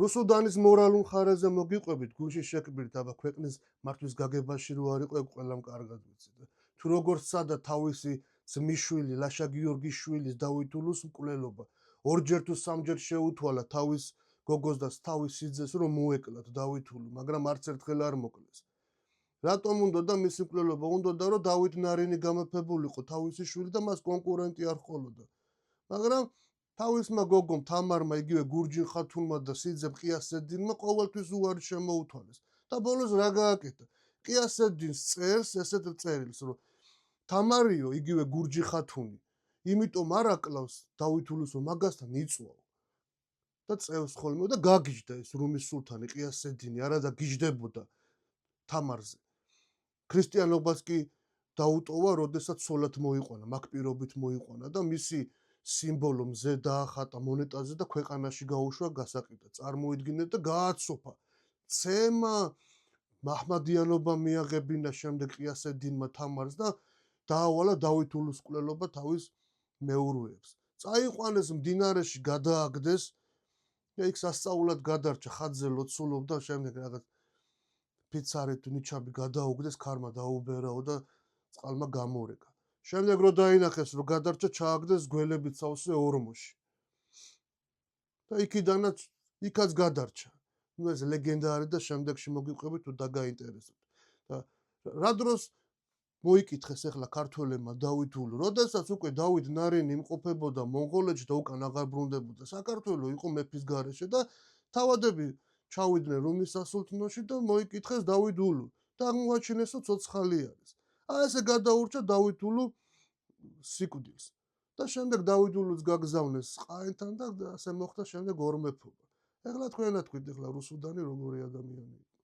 რუსუდანის მორალურ ხარაზე მოგიყვებით, გულში შეკბირთ, აბა ქვეყნის მართვის გაგებაში რო არ იყო, ყველამ კარგად ვიცით. თუ როგორ სცადა თავისი ძმისშვილი, ლაშა გიორგიშვილის დავითულოს მკვლელობა, ორჯერ თუ სამჯერ შეუთვალა თავის გოგოს და თავის სიძეს, რომ მოეკლათ დავითულო, მაგრამ არც ერთხელ არ მოკლეს. რატომ უნდა და მისი მკვლელობა უნდა და რომ დავით ნარინი გამეფებულიყო თავისი შვილი და მას კონკურენტი არ ჰყოლოდა. მაგრამ თავისმა გოგომ თამარმა იგივე გურჯინ ხათუნმა და სიძემ ყიასედინმა ყოველთვის უარი შემოუთვალეს და ბოლოს რა გააკეთა? ყიასედინს წერს ესეთ წერილს, რომ თამარიო იგივე გურჯი ხათუნი, იმიტომ არ აკლავს დავითულისო მაგასთან იწვაო. და წევს ხოლმე და გაგიჟდა ეს რუმის სულთანი ყიასედინი, არადა გიჟდებოდა თამარზე. ქრისტიანობას კი დაუტოვა, როდესაც სოლად მოიყვანა, მაგ პირობით მოიყვანა და მისი სიმბოლო მზე დაახატა მონეტაზე და ქვეყანაში გაუშვა გასაყიდად. წარმოიდგინეთ და გააცოფა. ცემა მაჰმადიანობა მიაღებინა შემდეგ ყიასედინმა თამარს და დაავალა დავითულოს მკვლელობა თავის მეურვეებს. წაიყვანეს მდინარეში, გადააგდეს და იქ სასწაულად გადარჩა, ხატზე ლოცულობდა, შემდეგ რაღაც ფიცარი თუ ნიჩაბი გადაუგდეს, ქარმა დაუბერაო და წყალმა გამორეკა. შემდეგ რო დაინახეს, რომ გადარჩა, ჩააგდეს გველებით სავსე ორმოში. და იქაც გადარჩა. ნუ ეს ლეგენდა არის და შემდეგში მოგიყვებით თუ დაგაინტერესებთ. და რა დროს მოიკითხეს ახლა ქართველებმა დავითულო, როდესაც უკვე დავით ნარინი იმყოფებოდა მონღოლეთში და უკან აღარ ბრუნდებოდა საქართველო, იყო მეფის გარეშე და თავადები ჩავიდნენ რომის სასულთნოში და მოიკითხეს დავითულო და აღმოაჩინეს, რომ ცოცხალი არის. ესე გადაურჩა დავითულო სიკვდილს. და შემდეგ დავითულოც გაგზავნეს ყაენთან და ასე მოხდა შემდეგ ორმეფობა. ეხლა თქვენ ათქვით, ეხლა რუსუდანი როგორი ადამიანი იყო.